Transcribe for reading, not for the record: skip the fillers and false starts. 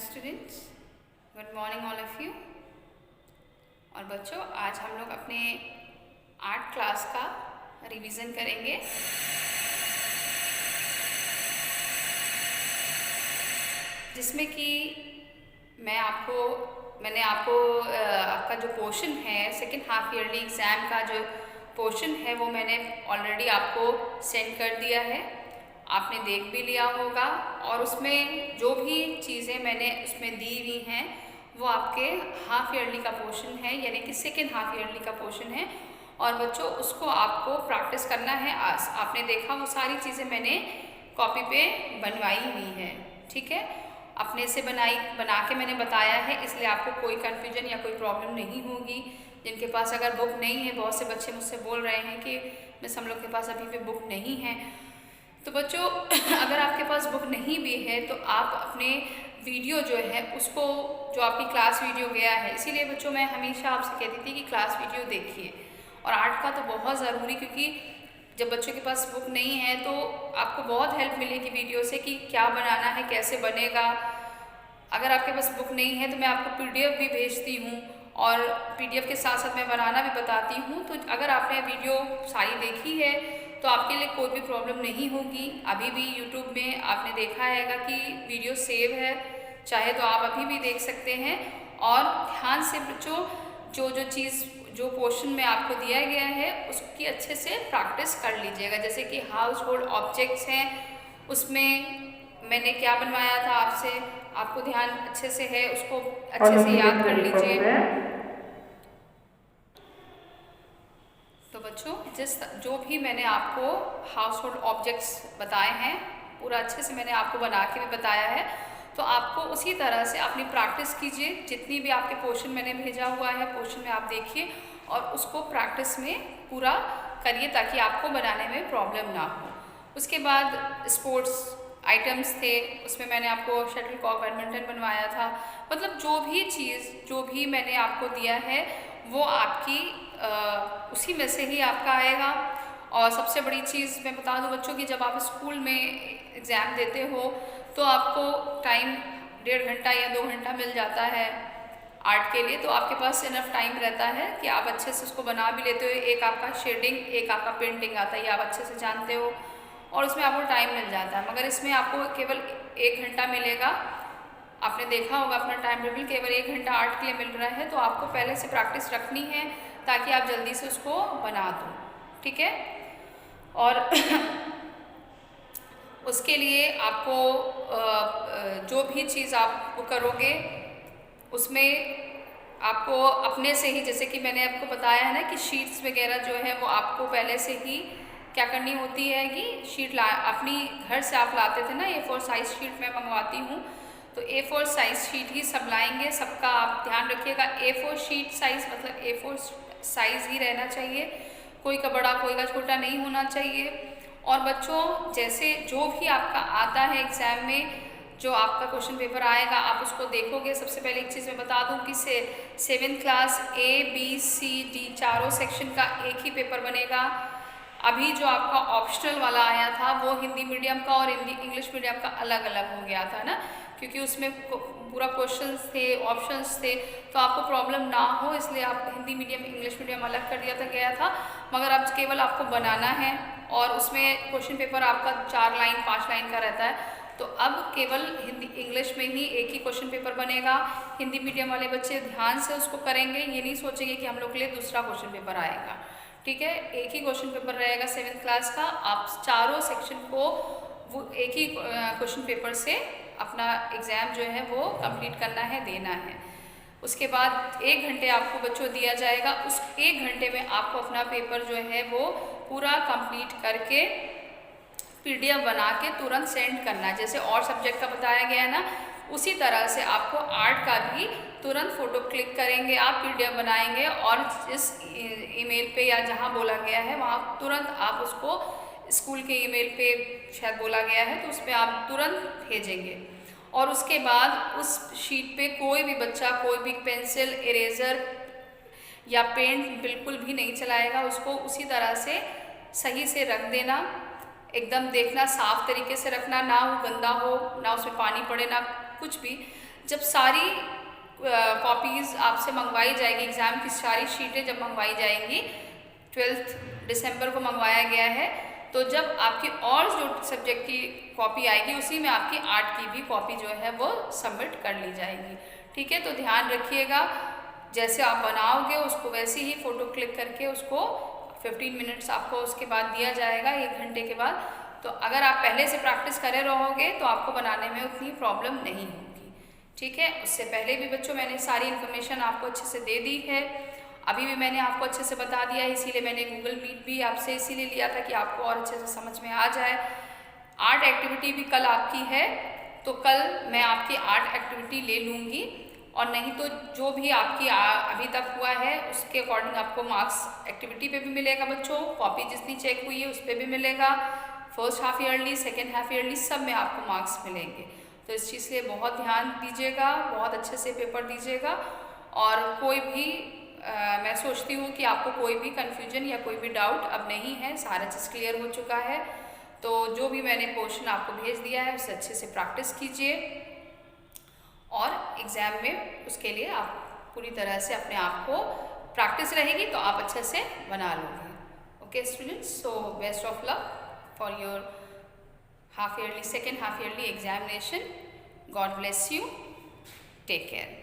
Students, good morning all of you. और बच्चों, आज हम लोग अपने आर्ट क्लास का रिवीजन करेंगे। जिसमें कि मैंने आपको आपका जो पोर्शन है सेकेंड हाफ ईयरली एग्ज़ाम का जो पोर्शन है वो मैंने ऑलरेडी आपको सेंड कर दिया है। आपने देख भी लिया होगा और उसमें जो भी चीज़ें मैंने उसमें दी हुई हैं वो आपके हाफ ईयरली का पोर्शन है, यानी कि सेकेंड हाफ ईयरली का पोर्शन है। और बच्चों, उसको आपको प्रैक्टिस करना है। आज आपने देखा वो सारी चीज़ें मैंने कॉपी पे बनवाई हुई है, ठीक है। अपने से बना के मैंने बताया है, इसलिए आपको कोई कन्फ्यूजन या कोई प्रॉब्लम नहीं होगी। जिनके पास अगर बुक नहीं है, बहुत से बच्चे मुझसे बोल रहे हैं कि मिस हम लोग के पास अभी भी बुक नहीं है। तो बच्चों अगर आपके पास बुक नहीं भी है तो आप अपने वीडियो जो है उसको, जो आपकी क्लास वीडियो गया है, इसीलिए बच्चों मैं हमेशा आपसे कहती थी कि क्लास वीडियो देखिए। और आर्ट का तो बहुत ज़रूरी, क्योंकि जब बच्चों के पास बुक नहीं है तो आपको बहुत हेल्प मिलेगी वीडियो से कि क्या बनाना है, कैसे बनेगा। अगर आपके पास बुक नहीं है तो मैं आपको PDF भी भेजती हूँ और PDF के साथ साथ मैं बनाना भी बताती हूँ। तो अगर आपने वीडियो सारी देखी है तो आपके लिए कोई भी प्रॉब्लम नहीं होगी। अभी भी YouTube में आपने देखा है कि वीडियो सेव है, चाहे तो आप अभी भी देख सकते हैं। और ध्यान से बच्चों जो पोर्शन में आपको दिया गया है उसकी अच्छे से प्रैक्टिस कर लीजिएगा। जैसे कि हाउस होल्ड ऑब्जेक्ट्स हैं, उसमें मैंने क्या बनवाया था आपको ध्यान अच्छे से है, उसको अच्छे से याद कर लीजिए। तो बच्चों, जो भी मैंने आपको हाउस होल्ड ऑब्जेक्ट्स बताए हैं पूरा अच्छे से मैंने आपको बना के भी बताया है। तो आपको उसी तरह से अपनी प्रैक्टिस कीजिए। जितनी भी आपके पोर्शन मैंने भेजा हुआ है पोर्शन में आप देखिए और उसको प्रैक्टिस में पूरा करिए ताकि आपको बनाने में प्रॉब्लम ना हो। उसके बाद स्पोर्ट्स आइटम्स थे, उसमें मैंने आपको शटल कॉक बैडमिंटन बनवाया था। मतलब जो भी मैंने आपको दिया है वो आपकी उसी में से ही आपका आएगा। और सबसे बड़ी चीज़ मैं बता दूं बच्चों की, जब आप स्कूल में एग्ज़ाम देते हो तो आपको टाइम 1.5 घंटा या 2 घंटा मिल जाता है आर्ट के लिए। तो आपके पास इनफ टाइम रहता है कि आप अच्छे से उसको बना भी लेते हो। एक आपका शेडिंग, एक आपका पेंटिंग आता है, ये आप अच्छे से जानते हो और उसमें आपको टाइम मिल जाता है। मगर इसमें आपको केवल 1 घंटा मिलेगा। आपने देखा होगा अपना टाइम टेबल, केवल 1 घंटा आर्ट के लिए मिल रहा है। तो आपको पहले से प्रैक्टिस रखनी है ताकि आप जल्दी से उसको बना दो, ठीक है। और उसके लिए आपको जो भी चीज़ आप करोगे उसमें आपको अपने से ही, जैसे कि मैंने आपको बताया है ना कि शीट्स वगैरह जो है वो आपको पहले से ही क्या करनी होती है कि शीट अपनी घर से आप लाते थे ना, A4 साइज़ शीट मैं मंगवाती हूँ तो A4 साइज़ शीट ही सब लाएंगे। सबका आप ध्यान रखिएगा, A4 शीट साइज़ मतलब A4 साइज़ ही रहना चाहिए, कोई का बड़ा कोई का छोटा नहीं होना चाहिए। और बच्चों, जैसे जो भी आपका आता है एग्ज़ाम में, जो आपका क्वेश्चन पेपर आएगा आप उसको देखोगे। सबसे पहले एक चीज़ मैं बता दूं कि 7th class A B C D चारों सेक्शन का एक ही पेपर बनेगा। अभी जो आपका ऑप्शनल वाला आया था वो हिंदी मीडियम का और इंग्लिश मीडियम का अलग अलग हो गया था ना, क्योंकि उसमें पूरा क्वेश्चंस थे, ऑप्शंस थे, तो आपको प्रॉब्लम ना हो इसलिए आप हिंदी मीडियम इंग्लिश मीडियम अलग कर दिया गया था। मगर अब केवल आपको बनाना है और उसमें क्वेश्चन पेपर आपका 4 लाइन 5 लाइन का रहता है। तो अब केवल हिंदी इंग्लिश में ही एक ही क्वेश्चन पेपर बनेगा। हिंदी मीडियम वाले बच्चे ध्यान से उसको करेंगे, ये नहीं सोचेंगे कि हम लोग के लिए दूसरा क्वेश्चन पेपर आएगा, ठीक है। एक ही क्वेश्चन पेपर रहेगा 7th क्लास का। आप चारों सेक्शन को वो एक ही क्वेश्चन पेपर से अपना एग्ज़ाम जो है वो कंप्लीट करना है, देना है। उसके बाद 1 घंटे आपको बच्चों दिया जाएगा। उस 1 घंटे में आपको अपना पेपर जो है वो पूरा कंप्लीट करके PDF बना के तुरंत सेंड करना है। जैसे और सब्जेक्ट का बताया गया है ना, उसी तरह से आपको आर्ट का भी तुरंत फ़ोटो क्लिक करेंगे आप, PDF बनाएंगे और जिस ईमेल पे या जहाँ बोला गया है वहाँ तुरंत आप उसको, स्कूल के ईमेल पे शायद बोला गया है तो उस पर आप तुरंत भेजेंगे। और उसके बाद उस शीट पे कोई भी बच्चा कोई भी पेंसिल, इरेज़र या पेंट बिल्कुल भी नहीं चलाएगा। उसको उसी तरह से सही से रख देना, एकदम देखना साफ तरीके से रखना, ना वो गंदा हो, ना उसमें पानी पड़े, ना कुछ भी। जब सारी कॉपीज़ आपसे मंगवाई जाएगी, एग्ज़ाम की सारी शीटें जब मंगवाई जाएंगी, 12 दिसंबर को मंगवाया गया है, तो जब आपकी और जो सब्जेक्ट की कॉपी आएगी उसी में आपकी आर्ट की भी कॉपी जो है वो सबमिट कर ली जाएगी। ठीक है, तो ध्यान रखिएगा, जैसे आप बनाओगे उसको वैसे ही फ़ोटो क्लिक करके उसको 15 मिनट्स आपको उसके बाद दिया जाएगा, 1 घंटे के बाद। तो अगर आप पहले से प्रैक्टिस करे रहोगे तो आपको बनाने में उतनी प्रॉब्लम नहीं होगी। ठीक है, उससे पहले भी बच्चों मैंने सारी इन्फॉर्मेशन आपको अच्छे से दे दी है, अभी भी मैंने आपको अच्छे से बता दिया है, इसीलिए मैंने गूगल मीट भी आपसे इसीलिए लिया था कि आपको और अच्छे से समझ में आ जाए। आर्ट एक्टिविटी भी कल आपकी है, तो कल मैं आपकी आर्ट एक्टिविटी ले लूँगी, और नहीं तो जो भी आपकी अभी तक हुआ है उसके अकॉर्डिंग आपको मार्क्स एक्टिविटी पे भी मिलेगा बच्चों, कॉपी जितनी चेक हुई है उस पर भी मिलेगा, first half yearly, second half yearly सब में आपको मार्क्स मिलेंगे। तो इस चीज़ के लिए बहुत ध्यान दीजिएगा, बहुत अच्छे से पेपर दीजिएगा, और कोई भी मैं सोचती हूँ कि आपको कोई भी कन्फ्यूजन या कोई भी डाउट अब नहीं है, सारा चीज़ क्लियर हो चुका है। तो जो भी मैंने क्वेश्चन आपको भेज दिया है उसे अच्छे से प्रैक्टिस कीजिए, और एग्ज़ाम में उसके लिए आप पूरी तरह से अपने आप को प्रैक्टिस रहेगी तो आप अच्छे से बना लोगे। Okay students, so best of luck for your half yearly, second half yearly examination. God bless you, take care.